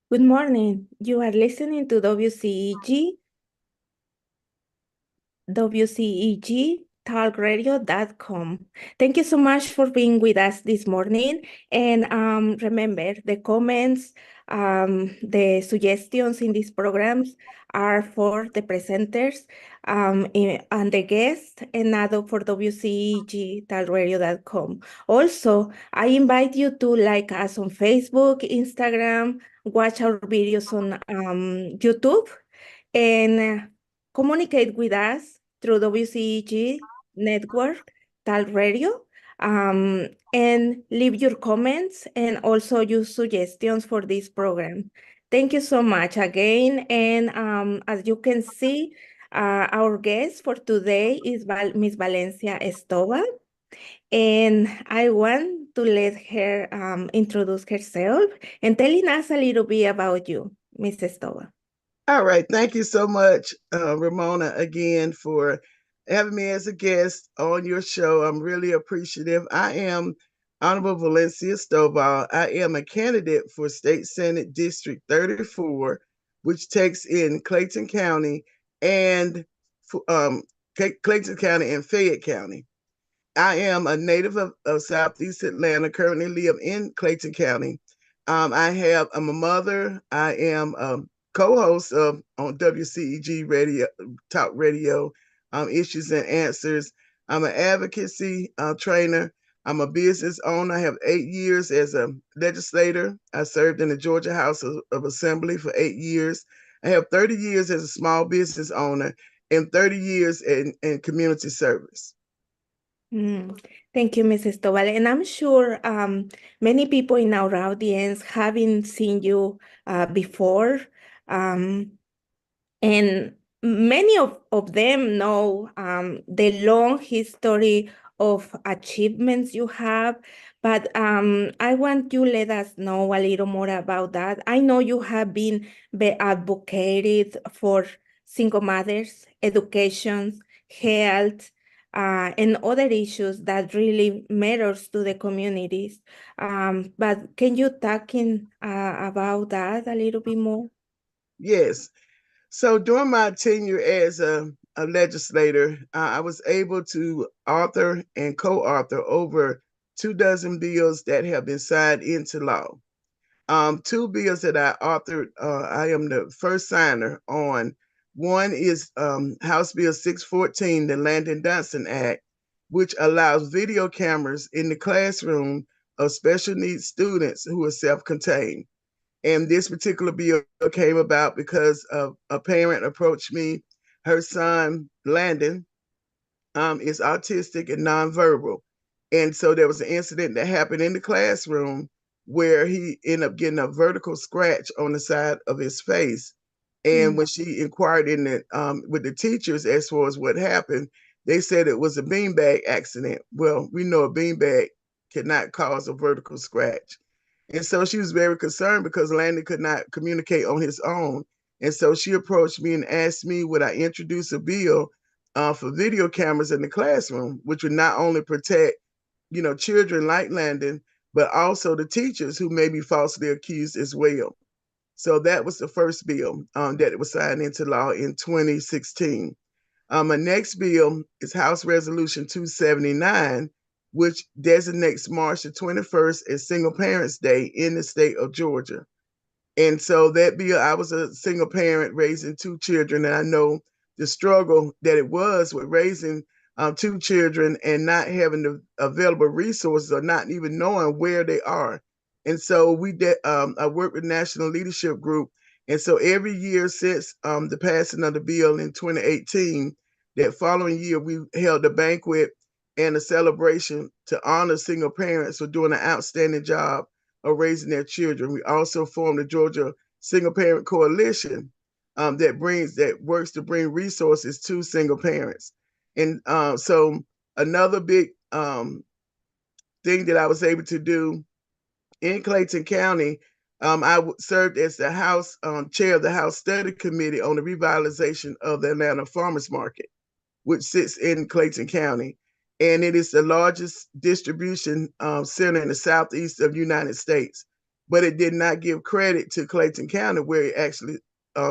Good morning. You are listening to WCEG talkradio.com. Thank you so much for being with us this morning. And remember, the comments, the suggestions in these programs are for the presenters and the guests, and not for WCEG talkradio.com. Also, I invite you to like us on Facebook, Instagram, watch our videos on YouTube, and communicate with us through WCEG Network, Tal Radio, and leave your comments and also your suggestions for this program. Thank you so much again. And as you can see, our guest for today is Miss Valencia Stovall, and I want to let her introduce herself and telling us a little bit about you, Miss Stovall. All right. Thank you so much, Ramona, again for having me as a guest on your show. I'm really appreciative. I am Honorable Valencia Stovall. I am a candidate for State Senate District 34, which takes in Clayton County and um, Clayton County and Fayette County. I am a native of Southeast Atlanta, currently live in Clayton County. I'm a mother. I am a co-host of on WCEG radio, talk radio, issues and answers. I'm an advocacy trainer. I'm a business owner. I have 8 years as a legislator. I served in the Georgia House of Assembly for 8 years. I have 30 years as a small business owner and 30 years in community service. Mm, Thank you, Mrs. Tobal. And I'm sure many people in our audience haven't seen you before. Um, and many of them know the long history of achievements you have. But I want you let us know a little more about that. I know you have been advocated for single mothers, education, health, and other issues that really matters to the communities. But can you talk about that a little bit more? Yes. So during my tenure as a legislator, I was able to author and co-author over 2 dozen bills that have been signed into law. Two bills that I authored, I am the first signer on. One is House Bill 614, the Landon Johnson Act, which allows video cameras in the classroom of special needs students who are self-contained. And this particular bill came about because of a parent approached me. Her son, Landon, is autistic and nonverbal. And so there was an incident that happened in the classroom where he ended up getting a vertical scratch on the side of his face. And Mm. when she inquired in the with the teachers as far as what happened, they said it was a beanbag accident. Well, we know a beanbag cannot cause a vertical scratch. And so she was very concerned because Landon could not communicate on his own. And so she approached me and asked me, would I introduce a bill for video cameras in the classroom, which would not only protect, children like Landon, but also the teachers who may be falsely accused as well. So that was the first bill that was signed into law in 2016. My next bill is House Resolution 279, which designates March the 21st as Single Parents Day in the state of Georgia. And so that bill, I was a single parent raising two children, and I know the struggle that it was with raising two children and not having the available resources or not even knowing where they are. And so we did. I worked with National Leadership Group, and so every year since the passing of the bill in 2018, that following year we held a banquet and a celebration to honor single parents for doing an outstanding job of raising their children. We also formed the Georgia Single Parent Coalition that works to bring resources to single parents. And so another big thing that I was able to do in Clayton County, I served as the House chair of the House Study Committee on the revitalization of the Atlanta Farmers Market, which sits in Clayton County. And it is the largest distribution center in the southeast of the United States. but it did not give credit to Clayton County where it actually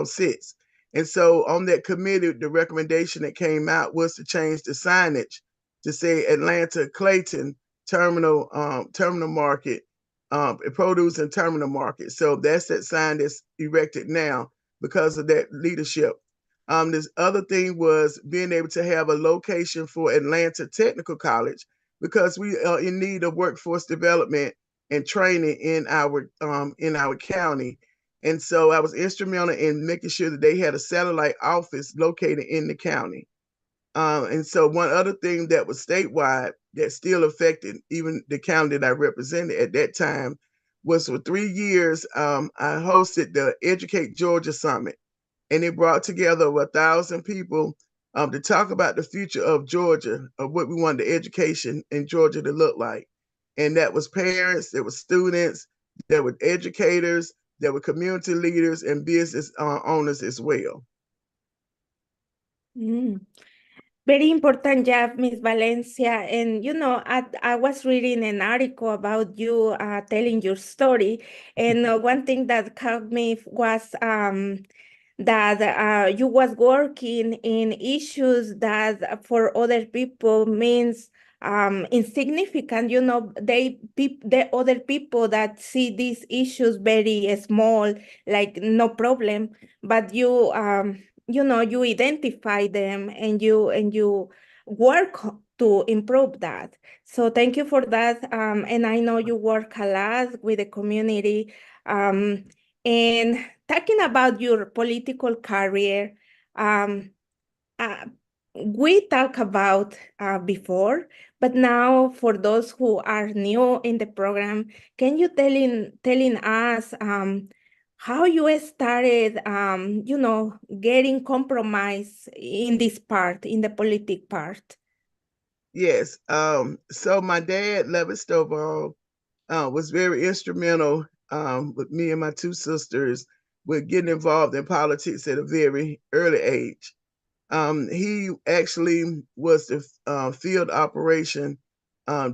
sits. And so on that committee, the recommendation that came out was to change the signage to say Atlanta Clayton Terminal Market, Produce and Terminal Market. So that's that sign that's erected now because of that leadership. This other thing was being able to have a location for Atlanta Technical College because we are in need of workforce development and training in our county. And so I was instrumental in making sure that they had a satellite office located in the county. And so one other thing that was statewide that still affected even the county that I represented at that time was for 3 years, I hosted the Educate Georgia Summit, and it brought together 1,000 people to talk about the future of Georgia, of what we wanted the education in Georgia to look like. And that was parents, there were students, there were educators, there were community leaders and business owners as well. Mm. Very important job, Miss Valencia. And I was reading an article about you telling your story, and one thing that caught me was that you was working in issues that for other people means insignificant. The other people that see these issues very small, like no problem, but you identify them and you work to improve that. So thank you for that. And I know you work a lot with the community. And talking about your political career, um, uh, we talked about before, but now for those who are new in the program, can you telling us how you started, getting compromise in this part, in the politic part? Yes. So my dad, Levitt Stovall, was very instrumental with me and my two sisters with getting involved in politics at a very early age. He actually was the field operation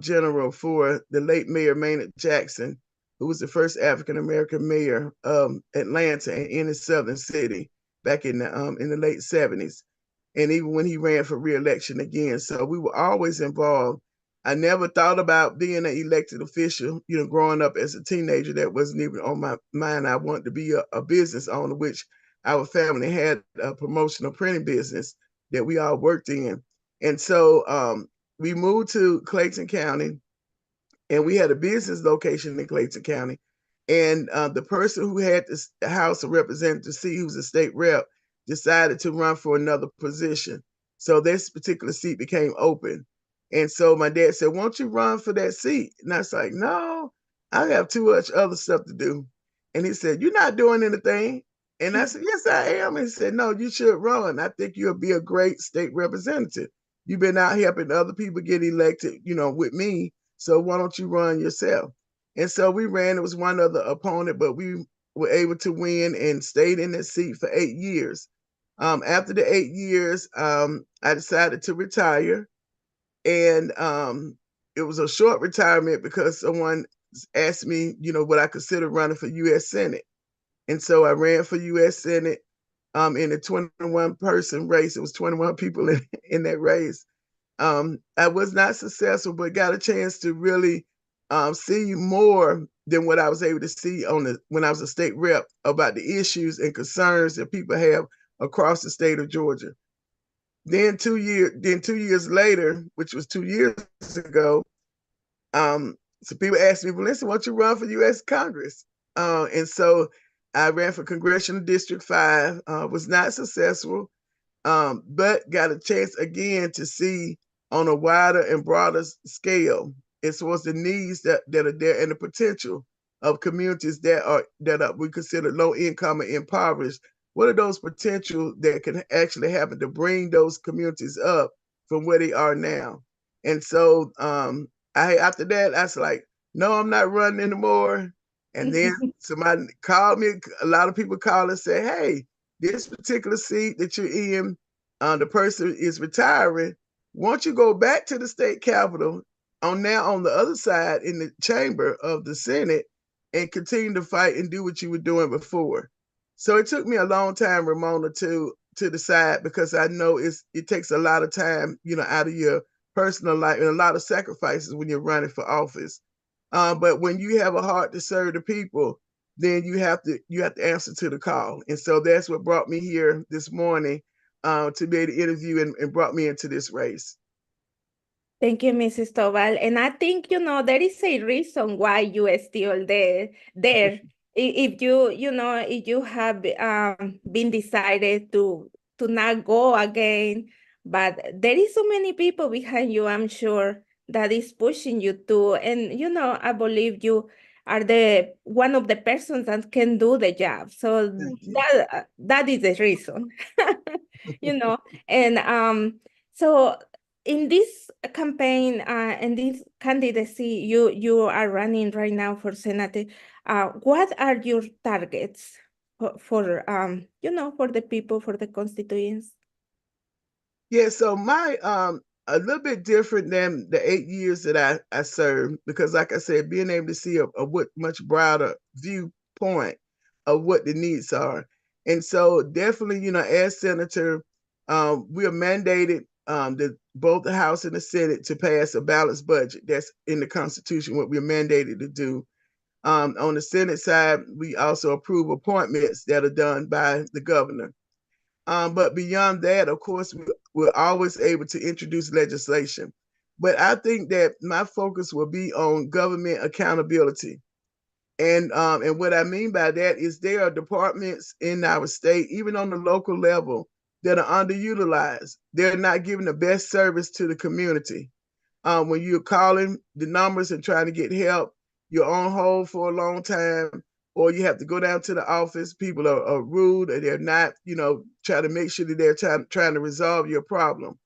general for the late Mayor Maynard Jackson, who was the first African-American mayor of Atlanta and in a southern city back in the late 70s. And even when he ran for re-election again. So we were always involved. I never thought about being an elected official, growing up as a teenager. That wasn't even on my mind. I wanted to be a business owner, which our family had a promotional printing business that we all worked in. And so we moved to Clayton County, and we had a business location in Clayton County. And the person who had the House of Representatives seat, who was a state rep, decided to run for another position. So this particular seat became open. And so my dad said, won't you run for that seat? And I was like, no, I have too much other stuff to do. And he said, you're not doing anything. And I said, yes, I am. And he said, no, you should run. I think you'll be a great state representative. You've been out helping other people get elected, with me. So why don't you run yourself? And so we ran. It was one other opponent, but we were able to win and stayed in that seat for 8 years. After the 8 years, I decided to retire. And it was a short retirement because someone asked me, would I consider running for U.S. Senate? And so I ran for U.S. Senate in a 21-person race. It was 21 people in that race. I was not successful, but got a chance to really see more than what I was able to see when I was a state rep about the issues and concerns that people have across the state of Georgia. Then 2 years later, which was 2 years ago, so people asked me, well, listen, why don't you run for U.S. Congress? And so I ran for Congressional District 5, was not successful, but got a chance again to see on a wider and broader scale as far as the needs that are there and the potential of communities that we consider low income and impoverished. What are those potential that can actually happen to bring those communities up from where they are now? And so after that, I was like, no, I'm not running anymore. And then somebody called me. A lot of people called and said, hey, this particular seat that you're in, the person is retiring. Once you go back to the state capitol, on the other side in the chamber of the Senate, and continue to fight and do what you were doing before. So it took me a long time, Ramona, to decide, because I know it takes a lot of time, out of your personal life and a lot of sacrifices when you're running for office. But when you have a heart to serve the people, then you have to answer to the call. And so that's what brought me here this morning, to be able to interview and brought me into this race. Thank you, Mrs. Stovall. And I think, there is a reason why you are still there. If if you have been decided to not go again, but there is so many people behind you, I'm sure, that is pushing you to. And, I believe you are the one of the persons that can do the job. So that is the reason, and so in this campaign and this candidacy you are running right now for Senate, what are your targets for the people, for the constituents? Yeah, so my a little bit different than the 8 years that I served, because like I said, being able to see a much broader viewpoint of what the needs are. And so definitely, as senator, we are mandated, both the House and the Senate, to pass a balanced budget. That's in the Constitution, what we're mandated to do. On the Senate side, we also approve appointments that are done by the governor. But beyond that, of course, we're always able to introduce legislation. But I think that my focus will be on government accountability. And what I mean by that is there are departments in our state, even on the local level, that are underutilized. They're not giving the best service to the community. When you're calling the numbers and trying to get help, you're on hold for a long time, or you have to go down to the office. People are rude, and they're not, trying to make sure that they're trying to resolve your problem.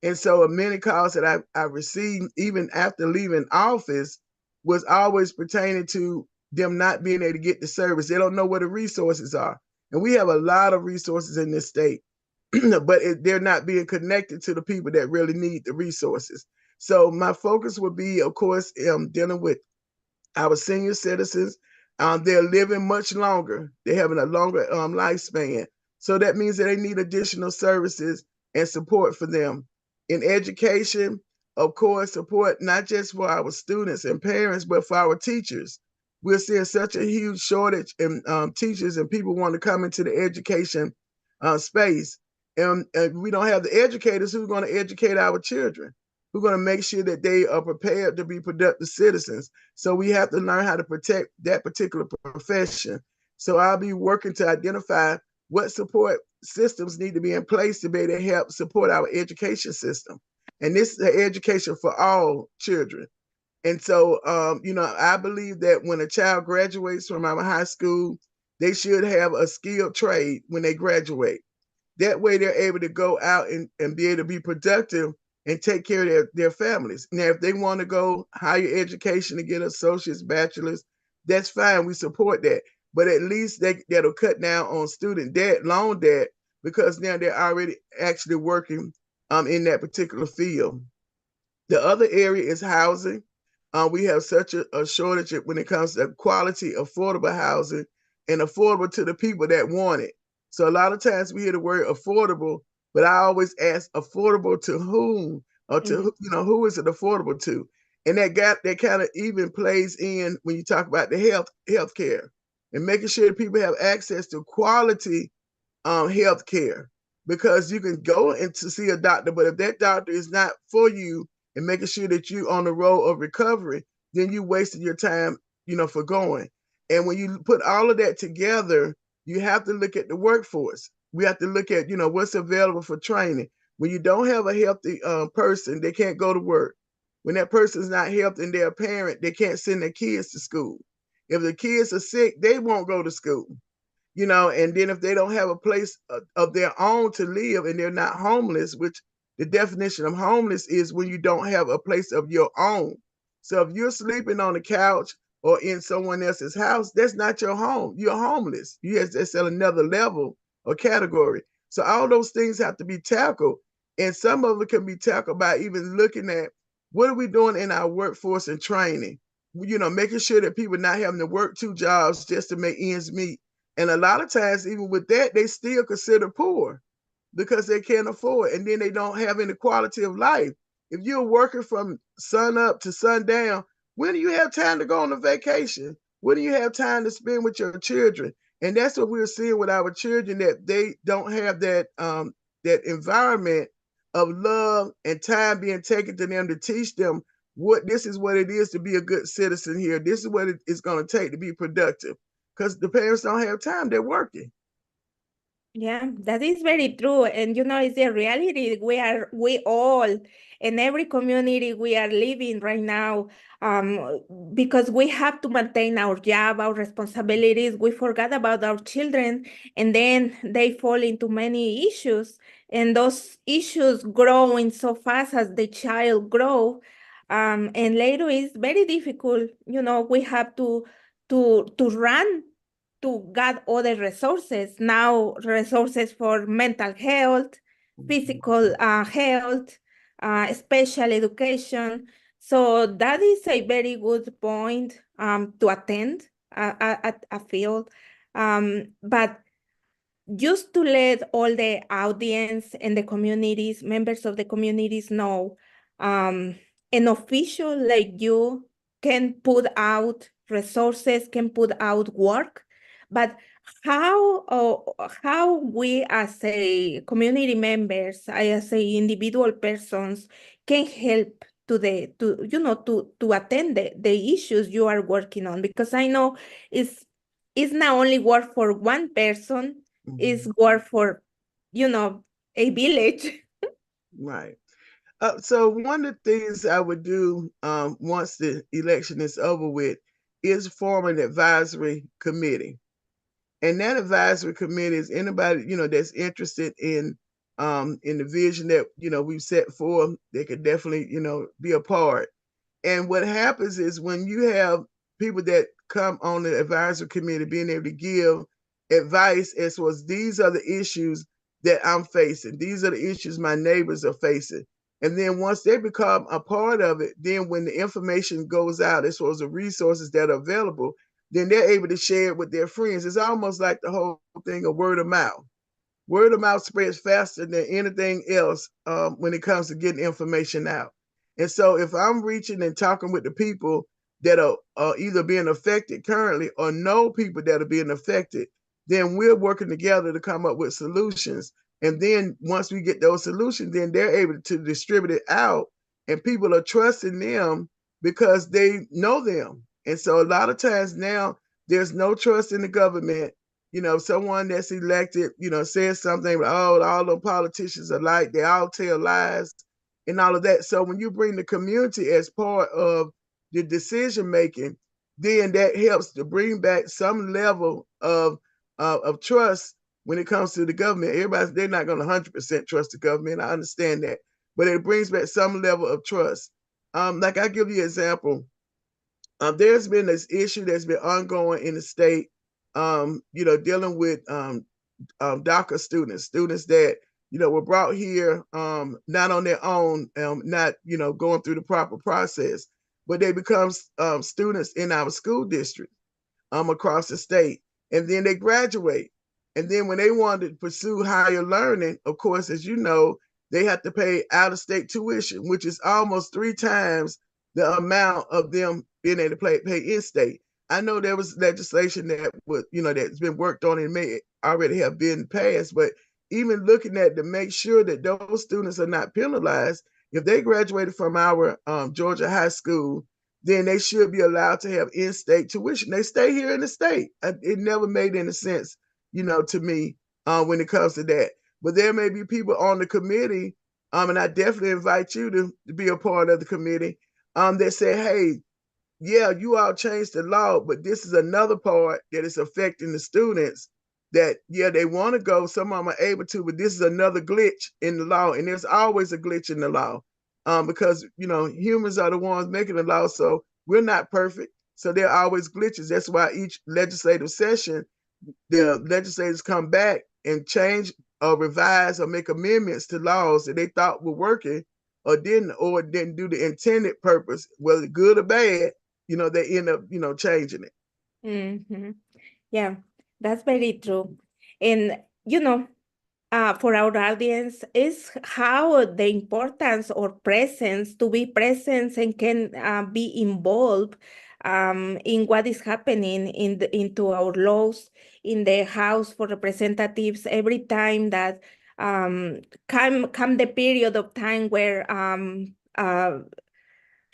And so many calls that I received, even after leaving office, was always pertaining to them not being able to get the service. They don't know where the resources are. And we have a lot of resources in this state, but they're not being connected to the people that really need the resources. So my focus would be, of course, dealing with our senior citizens. They're living much longer. They're having a longer lifespan. So that means that they need additional services and support for them. In education, of course, support not just for our students and parents, but for our teachers. We're seeing such a huge shortage in teachers, and people want to come into the education space. And we don't have the educators who are going to educate our children. We're going to make sure that they are prepared to be productive citizens. So we have to learn how to protect that particular profession. So I'll be working to identify what support systems need to be in place to be able to help support our education system. And this is education for all children. And so, I believe that when a child graduates from our high school, they should have a skilled trade when they graduate. That way they're able to go out and be able to be productive and take care of their families. Now, if they want to go higher education to get associates, bachelors, that's fine. We support that. But at least that'll cut down on student debt, loan debt, because now they're already actually working in that particular field. The other area is housing. We have such a shortage when it comes to quality, affordable housing, and affordable to the people that want it. So a lot of times we hear the word affordable, but I always ask, affordable to whom, or to who is it affordable to? And that kind of even plays in when you talk about the health care and making sure that people have access to quality health care, because you can go in to see a doctor, but if that doctor is not for you and making sure that you're on the road of recovery, then you wasted your time, for going. And when you put all of that together, you have to look at the workforce. We have to look at, what's available for training. When you don't have a healthy person, they can't go to work. When that person's not healthy and they're a parent, they can't send their kids to school. If the kids are sick, they won't go to school. And then if they don't have a place of their own to live and they're not homeless, which the definition of homeless is when you don't have a place of your own. So if you're sleeping on the couch or in someone else's house, that's not your home. You're homeless. That's at another level or category. So all those things have to be tackled. And some of it can be tackled by even looking at what are we doing in our workforce and training. making sure that people not having to work 2 jobs just to make ends meet. And a lot of times, even with that, they still consider poor because they can't afford, and then they don't have any quality of life. If you're working from sun up to sundown, when do you have time to go on a vacation? When do you have time to spend with your children? And that's what we're seeing with our children, that they don't have that environment of love and time being taken to them to teach them this is what it is to be a good citizen here. This is what it's going to take to be productive, because the parents don't have time. They're working. Yeah, that is very true. And it's the reality we all in every community we are living right now, because we have to maintain our job, our responsibilities. We forgot about our children, and then they fall into many issues, and those issues growing so fast as the child grow. And later it's very difficult. We have to run to get other resources now, resources for mental health, physical health, special education. So that is a very good point to attend at a field. But just to let all the audience and the communities, members of the communities know, an official like you can put out resources, can put out work, but how we as a community members, as a individual persons can help to attend the issues you are working on, because I know it's not only work for one person, it's work for a village. Right. So one of the things I would do once the election is over with is form an advisory committee. And that advisory committee is anybody, that's interested in the vision that, we've set forth. They could definitely, be a part. And what happens is when you have people that come on the advisory committee being able to give advice as well as these are the issues that I'm facing, these are the issues my neighbors are facing. And then once they become a part of it, then when the information goes out as well as the resources that are available, then they're able to share it with their friends. It's almost like the whole thing of word of mouth. Word of mouth spreads faster than anything else when it comes to getting information out. And so if I'm reaching and talking with the people that are either being affected currently or know people that are being affected, then we're working together to come up with solutions. And then once we get those solutions, then they're able to distribute it out, and people are trusting them because they know them. And so a lot of times now there's no trust in the government. Someone that's elected, says something, oh, all the politicians are like, they all tell lies and all of that. So when you bring the community as part of the decision making, then that helps to bring back some level of trust when it comes to the government. They're not going to 100% trust the government. I understand that, but it brings back some level of trust. Like I give you an example. There's been this issue that's been ongoing in the state, dealing with DACA students that, were brought here not on their own, not, going through the proper process, but they become students in our school district across the state. And then they graduate. And then when they want to pursue higher learning, of course, as you know, they have to pay out-of-state tuition, which is almost 3 times the amount of them being able to pay in-state. I know there was legislation that was, that's been worked on and may already have been passed, but even looking at to make sure that those students are not penalized, if they graduated from our Georgia high school, then they should be allowed to have in-state tuition. They stay here in the state. It never made any sense, to me when it comes to that. But there may be people on the committee, and I definitely invite you to be a part of the committee, that say, hey, yeah, you all changed the law, but this is another part that is affecting the students that, yeah, they want to go. Some of them are able to, but this is another glitch in the law. And there's always a glitch in the law because, humans are the ones making the law. So we're not perfect. So there are always glitches. That's why each legislative session, the legislators come back and change or revise or make amendments to laws that they thought were working or didn't do the intended purpose, whether good or bad. they end up, changing it. Mm-hmm. Yeah, that's very true. And, for our audience is how the importance or presence to be present and can be involved in what is happening into our laws in the House for Representatives every time that come the period of time where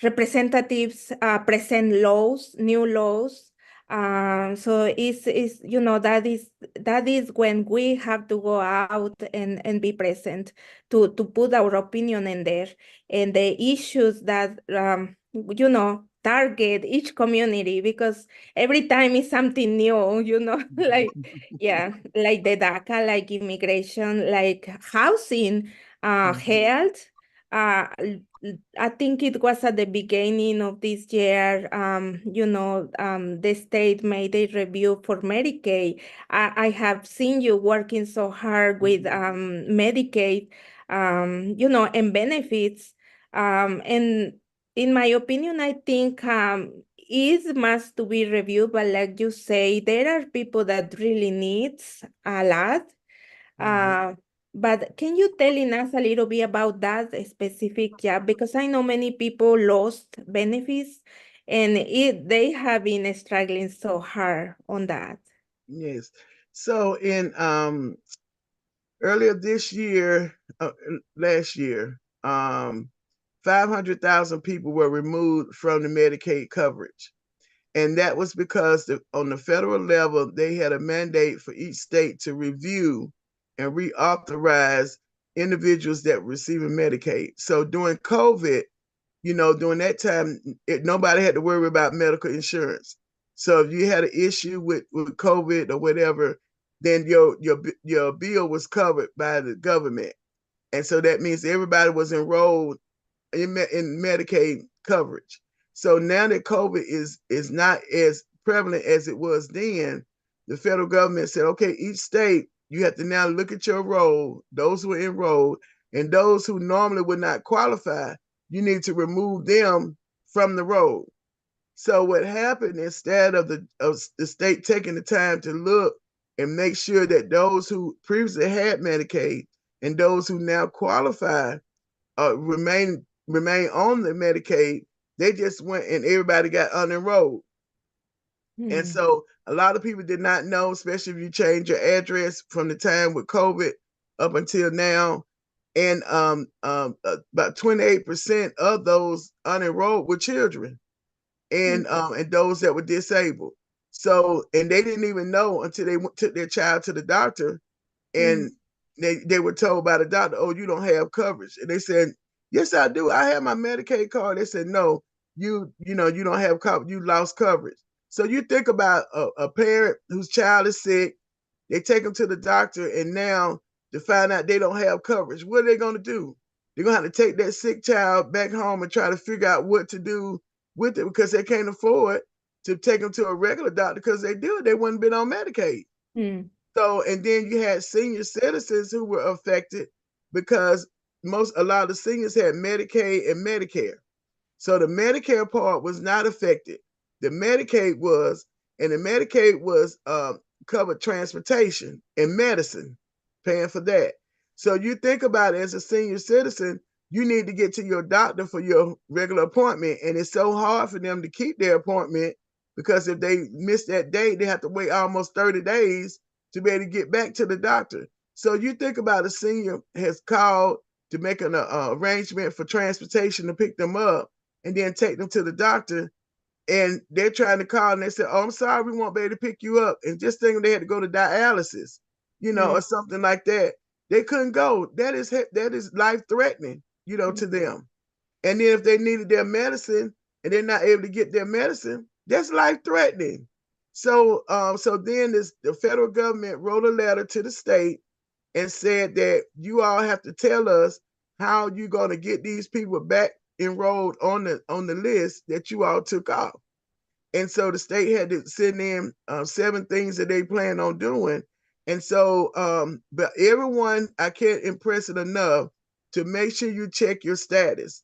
representatives present laws, new laws. So that is when we have to go out and be present to put our opinion in there and the issues that target each community because every time is something new, like like the DACA, like immigration, like housing, health. Uh, I think it was at the beginning of this year, the state made a review for Medicaid. I have seen you working so hard with Medicaid, and benefits. And in my opinion, I think it must to be reviewed, but like you say, there are people that really needs a lot. Uh, but can you tell us a little bit about that specific job? Because I know many people lost benefits and they have been struggling so hard on that. Yes. So in earlier this year, last year, 500,000 people were removed from the Medicaid coverage. And that was because on the federal level, they had a mandate for each state to review and reauthorize individuals that were receiving Medicaid. So during COVID, during that time, nobody had to worry about medical insurance. So if you had an issue with COVID or whatever, then your bill was covered by the government. And so that means everybody was enrolled in Medicaid coverage. So now that COVID is not as prevalent as it was then, the federal government said, okay, each state, you have to now look at your roll, those who are enrolled, and those who normally would not qualify, you need to remove them from the roll. So what happened, instead of the state taking the time to look and make sure that those who previously had Medicaid and those who now qualify remain on the Medicaid, they just went and everybody got unenrolled. And so a lot of people did not know, especially if you change your address from the time with COVID up until now. And about 28% of those unenrolled were children and those that were disabled. So, and they didn't even know until they took their child to the doctor and they were told by the doctor, oh, you don't have coverage. And they said, yes, I do. I have my Medicaid card. They said, no, you don't have coverage. You lost coverage. So you think about a parent whose child is sick, they take them to the doctor, and now to find out they don't have coverage, what are they going to do? They're going to have to take that sick child back home and try to figure out what to do with it because they can't afford to take them to a regular doctor because they wouldn't been on Medicaid. So, and then you had senior citizens who were affected because a lot of the seniors had Medicaid and Medicare. So the Medicare part was not affected. The Medicaid was, and the Medicaid was covered transportation and medicine, paying for that. So you think about it, as a senior citizen, you need to get to your doctor for your regular appointment. And it's so hard for them to keep their appointment because if they miss that date, they have to wait almost 30 days to be able to get back to the doctor. So you think about a senior has called to make an arrangement for transportation to pick them up and then take them to the doctor. And they're trying to call and they say, oh, I'm sorry, we won't be able to pick you up. And just thinking they had to go to dialysis, or something like that. They couldn't go. That is life-threatening, to them. And then if they needed their medicine and they're not able to get their medicine, that's life-threatening. So then the federal government wrote a letter to the state and said that you all have to tell us how you're going to get these people back enrolled on the list that you all took off. And so the state had to send in 7 things that they plan on doing. And so, but everyone, I can't impress it enough to make sure you check your status.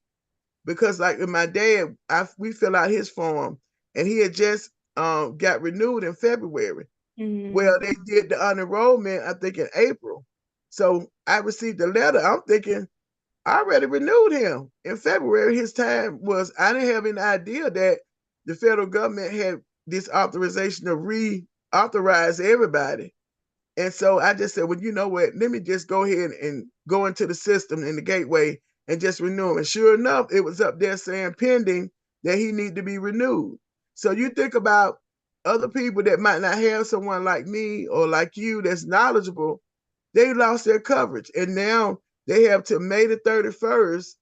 Because like with my dad, we fill out his form and he had just got renewed in February. Well, Mm. they did the unenrollment, I think, in April. So I received a letter. I'm thinking, I already renewed him in February. His time was, I didn't have any idea that the federal government had this authorization to reauthorize everybody. And so I just said, well, you know what? Let me just go ahead and go into the system in the gateway and just renew him. And sure enough, it was up there saying pending that he need to be renewed. So you think about other people that might not have someone like me or like you that's knowledgeable, they lost their coverage. And now they have till May the 31st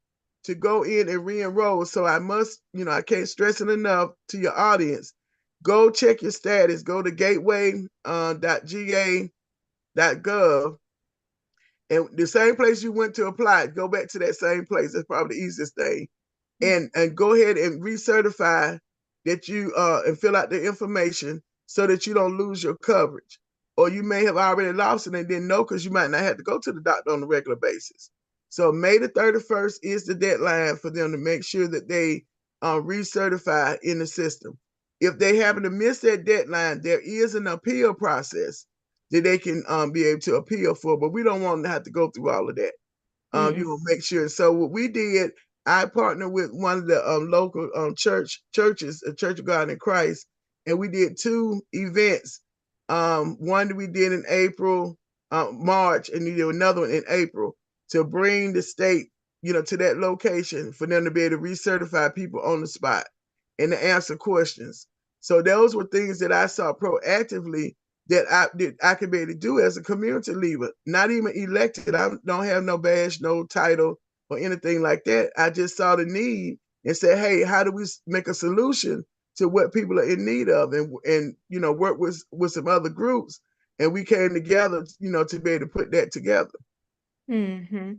to go in and re-enroll. So I must, I can't stress it enough to your audience. Go check your status. Go to gateway.ga.gov, and the same place you went to apply, go back to that same place. That's probably the easiest thing. And go ahead and recertify that you and fill out the information so that you don't lose your coverage. Or you may have already lost it and didn't know, because you might not have to go to the doctor on a regular basis. So May the 31st is the deadline for them to make sure that they recertify in the system. If they happen to miss that deadline, there is an appeal process that they can be able to appeal for, but we don't want them to have to go through all of that. You will make sure. So what we did, I partnered with one of the local churches, a Church of God in Christ, and we did 2 events. One that we did in April, March, and we did another one in April to bring the state, to that location for them to be able to recertify people on the spot and to answer questions. So those were things that I saw proactively that I could be able to do as a community leader, not even elected. I don't have no badge, no title, or anything like that. I just saw the need and said, hey, how do we make a solution to what people are in need of, and work with some other groups, and we came together, to be able to put that together. Mm-hmm.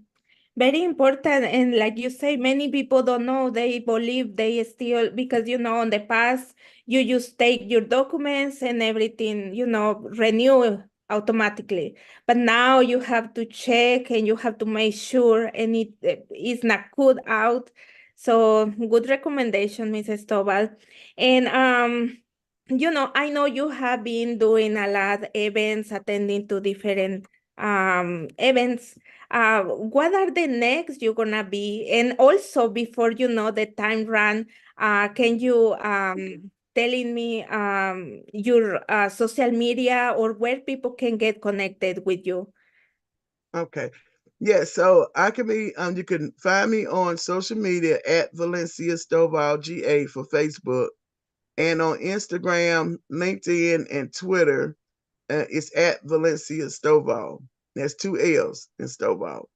Very important. And like you say, many people don't know. They believe they still, because, in the past, you just take your documents and everything, renew automatically. But now you have to check and you have to make sure and it is not cut out. So good recommendation, Mrs. Stovall. And, I know you have been doing a lot of events, attending to different events. What are the next you're gonna be? And also, before the time run, can you telling me your social media or where people can get connected with you? Okay. Yeah, so I can be you can find me on social media at Valencia Stovall GA for Facebook, and on Instagram, LinkedIn, and Twitter. It's at Valencia Stovall. There's 2 L's in Stovall.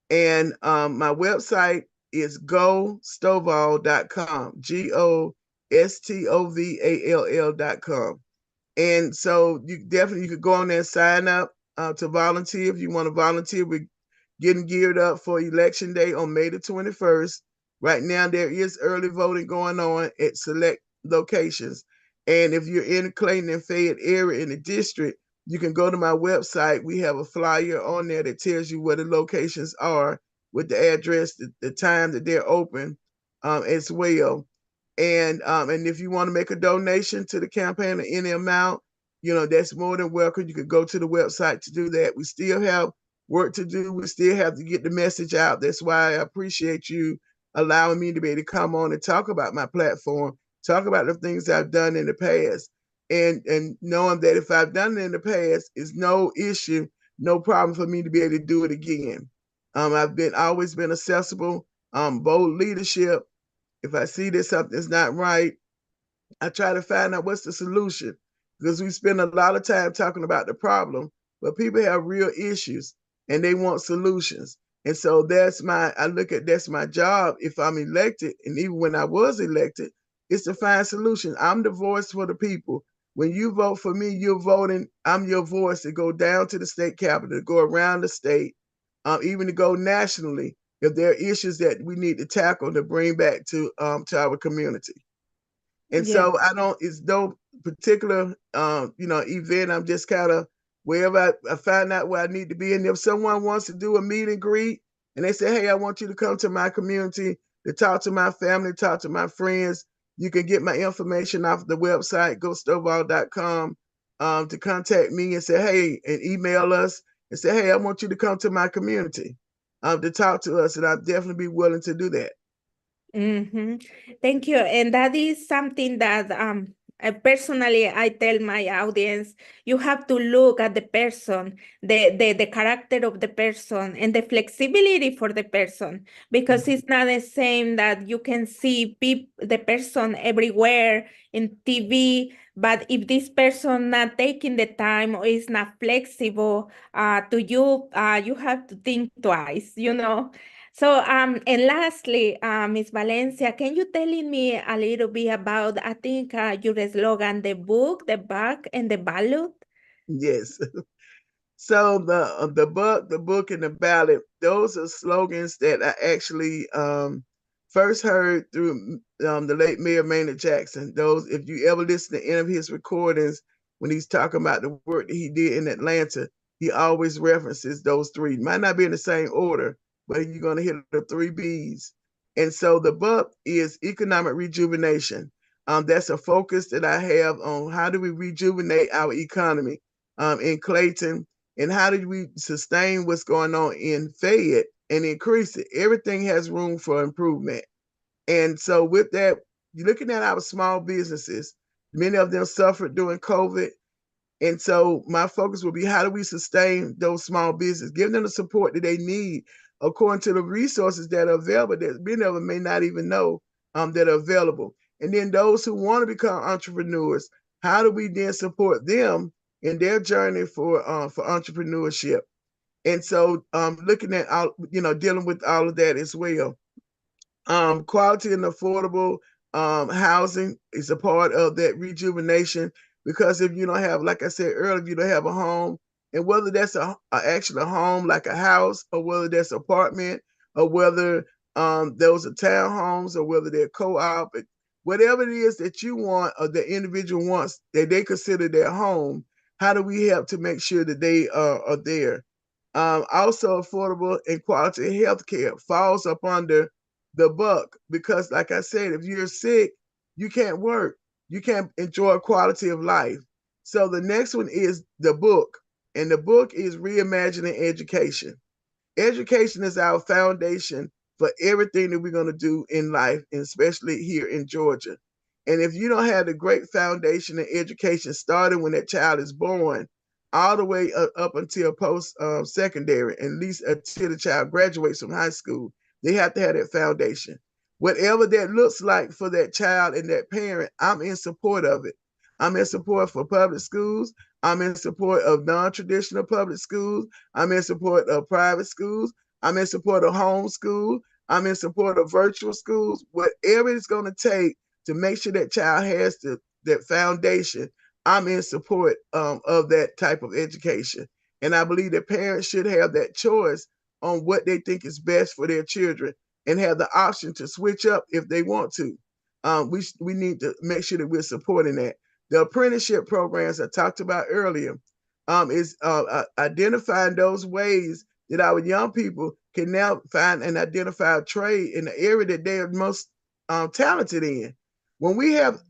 And my website is gostovall.com, GOSTOVALL.com. And so you could go on there and sign up to volunteer if you want to volunteer. We're getting geared up for Election Day on May the 21st. Right now, there is early voting going on at select locations. And if you're in the Clayton and Fayette area in the district, you can go to my website. We have a flyer on there that tells you where the locations are with the address, the time that they're open as well. And if you want to make a donation to the campaign of any amount, that's more than welcome. You could go to the website to do that. We still have work to do. We still have to get the message out. That's why I appreciate you allowing me to be able to come on and talk about my platform, talk about the things I've done in the past, and knowing that if I've done it in the past, it's no issue, no problem for me to be able to do it again. I've always been accessible, bold leadership. If I see that something's not right, I try to find out what's the solution, because we spend a lot of time talking about the problem, but people have real issues and they want solutions. And so that's my job if I'm elected, and even when I was elected, is to find solutions. I'm the voice for the people. When you vote for me, you're voting, I'm your voice to go down to the state capitol, to go around the state, even to go nationally if there are issues that we need to tackle to bring back to our community. And Yeah. so it's no particular, event. I'm just kind of wherever I find out where I need to be. And if someone wants to do a meet and greet and they say, hey, I want you to come to my community to talk to my family, talk to my friends, You can get my information off the website, gostovall.com, to contact me and say, hey, and email us and say, hey, I want you to come to my community to talk to us. And I'll definitely be willing to do that. Thank you. And that is something that personally I tell my audience, you have to look at the person, the character of the person and the flexibility for the person, because it's not the same that you can see the person everywhere in TV, but if this person not taking the time or is not flexible to you, you have to think twice, you know. So, and lastly, Ms. Valencia, can you telling me a little bit about, I think, your slogan, the book, the bag, and the ballot? Yes. So the book, and the ballot, those are slogans that I actually first heard through the late Mayor Maynard Jackson. Those, if you ever listen to any of his recordings when he's talking about the work that he did in Atlanta, he always references those three. Might not be in the same order, but you're going to hit the three B's. And so the book is economic rejuvenation. That's a focus that I have on how do we rejuvenate our economy in Clayton, and how do we sustain what's going on in Fayette and increase it. Everything has room for improvement. And so with that, you're looking at our small businesses. Many of them suffered during COVID. And so my focus will be how do we sustain those small businesses, give them the support that they need according to the resources that are available that many of them may not even know that are available. And then those who want to become entrepreneurs, how do we then support them in their journey for entrepreneurship? And so looking at dealing with all of that as well. Quality and affordable housing is a part of that rejuvenation, because if you don't have, like I said earlier, if you don't have a home, and whether that's actually a home like a house, or whether that's an apartment, or whether those are townhomes, or whether they're co-op, whatever it is that you want or the individual wants that they consider their home, how do we help to make sure that they are there? Also, affordable and quality health care falls up under the buck, because like I said, if you're sick, you can't work, you can't enjoy quality of life. So the next one is the book, and the book is Reimagining Education. Education is our foundation for everything that we're going to do in life, and especially here in Georgia. And if you don't have the great foundation in education starting when that child is born, all the way up until post secondary, at least until the child graduates from high school, they have to have that foundation. Whatever that looks like for that child and that parent, I'm in support of it. I'm in support for public schools. I'm in support of non-traditional public schools. I'm in support of private schools. I'm in support of homeschool. I'm in support of virtual schools. Whatever it's going to take to make sure that child has that foundation, I'm in support of that type of education. And I believe that parents should have that choice on what they think is best for their children, and have the option to switch up if they want to. We need to make sure that we're supporting that. The apprenticeship programs I talked about earlier is identifying those ways that our young people can now find and identify a trade in the area that they are most talented in. When we have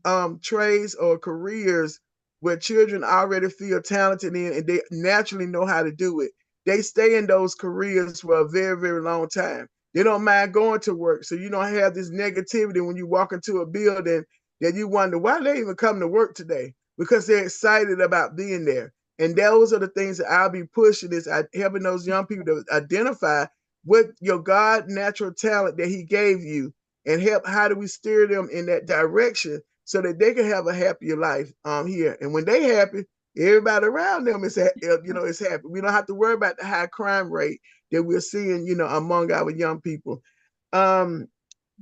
trades or careers where children already feel talented in and they naturally know how to do it, they stay in those careers for a very, very long time. They don't mind going to work. So you don't have this negativity when you walk into a building that you wonder, why they even come to work today? Because they're excited about being there. And those are the things that I'll be pushing, is helping those young people to identify what your God natural talent that he gave you, and help, how do we steer them in that direction so that they can have a happier life here. And when they happy, everybody around them is happy. We don't have to worry about the high crime rate that we're seeing, among our young people.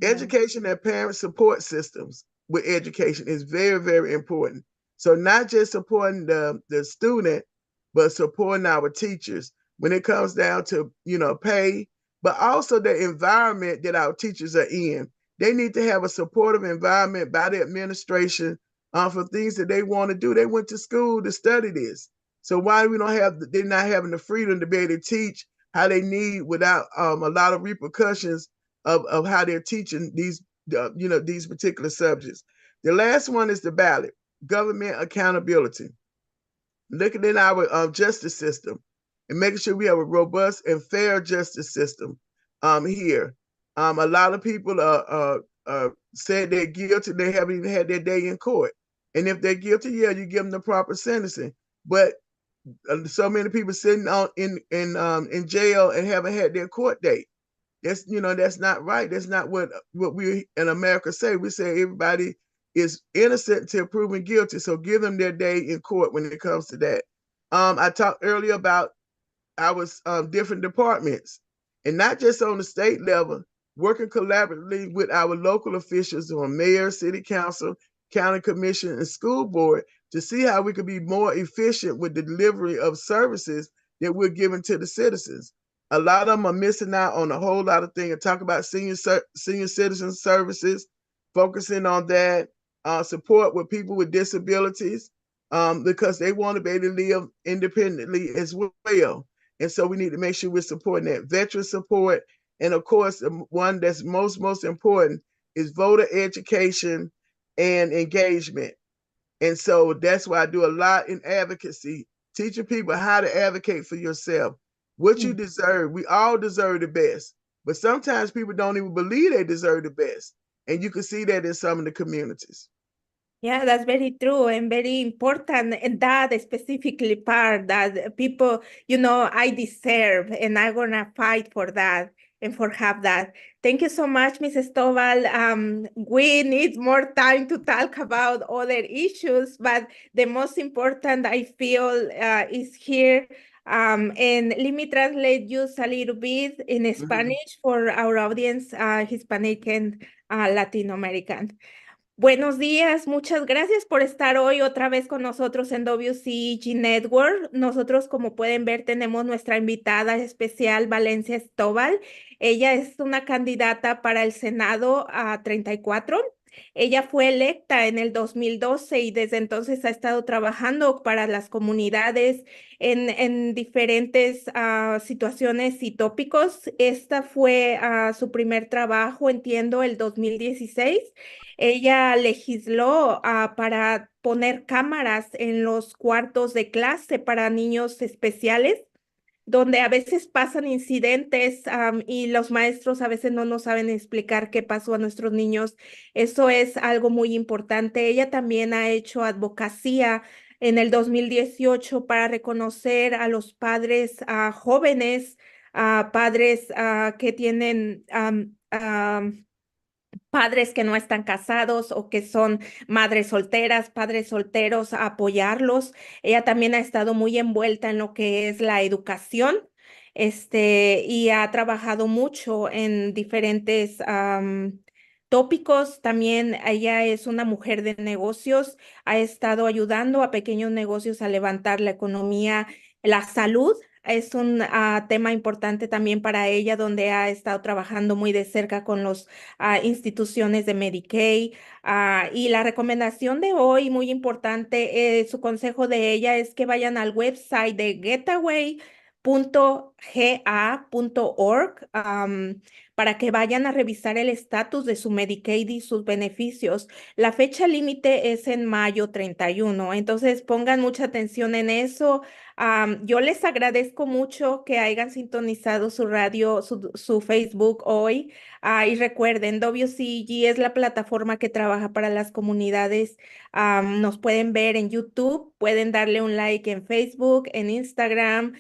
Education and parent support systems with education is very, very important. So not just supporting the student, but supporting our teachers when it comes down to, pay, but also the environment that our teachers are in. They need to have a supportive environment by the administration for things that they want to do. They went to school to study this. So why we don't have, they're not having the freedom to be able to teach how they need without a lot of repercussions of how they're teaching these, these particular subjects. The last one is the ballot, government accountability. Looking at our justice system and making sure we have a robust and fair justice system here. A lot of people said they're guilty. They haven't even had their day in court. And if they're guilty, yeah, you give them the proper sentencing. But so many people sitting in jail and haven't had their court date. That's not right. That's not what we in America say. We say everybody is innocent until proven guilty. So give them their day in court when it comes to that. I talked earlier about our different departments, and not just on the state level, working collaboratively with our local officials on mayor, city council, county commission, and school board to see how we could be more efficient with the delivery of services that we're giving to the citizens. A lot of them are missing out on a whole lot of things. Talk about senior citizen services, focusing on that, support with people with disabilities, because they want to be able to live independently as well. And so we need to make sure we're supporting that. Veteran support, and of course, the one that's most important is voter education and engagement. And so that's why I do a lot in advocacy, teaching people how to advocate for yourself, what you deserve. We all deserve the best, but sometimes people don't even believe they deserve the best. And you can see that in some of the communities. Yeah, that's very true and very important. And that specifically part that people, I deserve and I'm gonna fight for that and for have that. Thank you so much, Mrs. Stovall. We need more time to talk about other issues, but the most important I feel is here. And let me translate just a little bit in Spanish for our audience, Hispanic and Latino American. Buenos días, muchas gracias por estar hoy otra vez con nosotros en WCEG Network. Nosotros, como pueden ver, tenemos nuestra invitada especial, Valencia Stovall. Ella es una candidata para el Senado a 34. Ella fue electa en el 2012 y desde entonces ha estado trabajando para las comunidades en diferentes situaciones y tópicos. Esta fue su primer trabajo, entiendo, el 2016. Ella legisló para poner cámaras en los cuartos de clase para niños especiales, donde a veces pasan incidentes y los maestros a veces no nos saben explicar qué pasó a nuestros niños. Eso es algo muy importante. Ella también ha hecho advocacia en el 2018 para reconocer a los padres jóvenes, padres que tienen padres que no están casados o que son madres solteras, padres solteros, a apoyarlos. Ella también ha estado muy envuelta en lo que es la educación, y ha trabajado mucho en diferentes tópicos. También ella es una mujer de negocios, ha estado ayudando a pequeños negocios a levantar la economía, la salud. Es un tema importante también para ella, donde ha estado trabajando muy de cerca con los instituciones de Medicaid. Y la recomendación de hoy, muy importante, su consejo de ella es que vayan al website de getaway.ga.org para que vayan a revisar el estatus de su Medicaid y sus beneficios. La fecha límite es en mayo 31, entonces pongan mucha atención en eso. Yo les agradezco mucho que hayan sintonizado su radio, su Facebook hoy. Y recuerden, WCEG es la plataforma que trabaja para las comunidades. Nos pueden ver en YouTube, pueden darle un like en Facebook, en Instagram,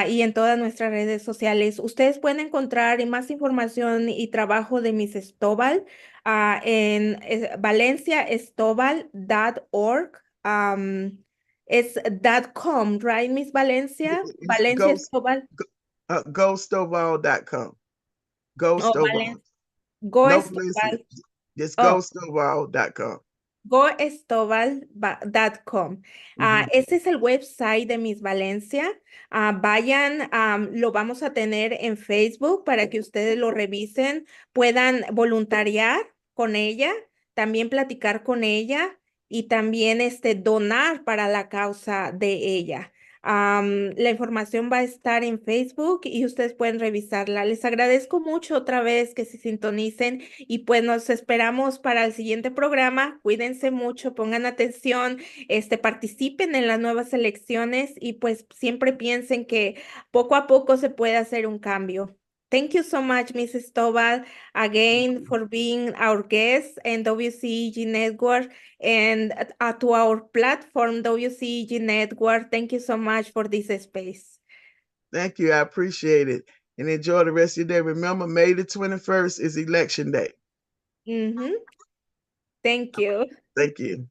y en todas nuestras redes sociales. Ustedes pueden encontrar más información y trabajo de Miss Stovall en valenciastovall.org. Es .com, right, Miss Valencia? Valencia Stovall. GoStovall.com. Oh, GoStovall. Go No Stovall. Just Oh, GoStovall.com. goestovall.com. Ese es el website de Miss Valencia. Vayan, lo vamos a tener en Facebook para que ustedes lo revisen, puedan voluntariar con ella, también platicar con ella y también donar para la causa de ella. La información va a estar en Facebook y ustedes pueden revisarla. Les agradezco mucho otra vez que se sintonicen y pues nos esperamos para el siguiente programa. Cuídense mucho, pongan atención, participen en las nuevas elecciones y pues siempre piensen que poco a poco se puede hacer un cambio. Thank you so much, Mrs. Stovall, again for being our guest and WCEG Network and to our platform, WCEG Network. Thank you so much for this space. Thank you. I appreciate it. And enjoy the rest of your day. Remember, May the 21st is election day. Mm-hmm. Thank you. Thank you.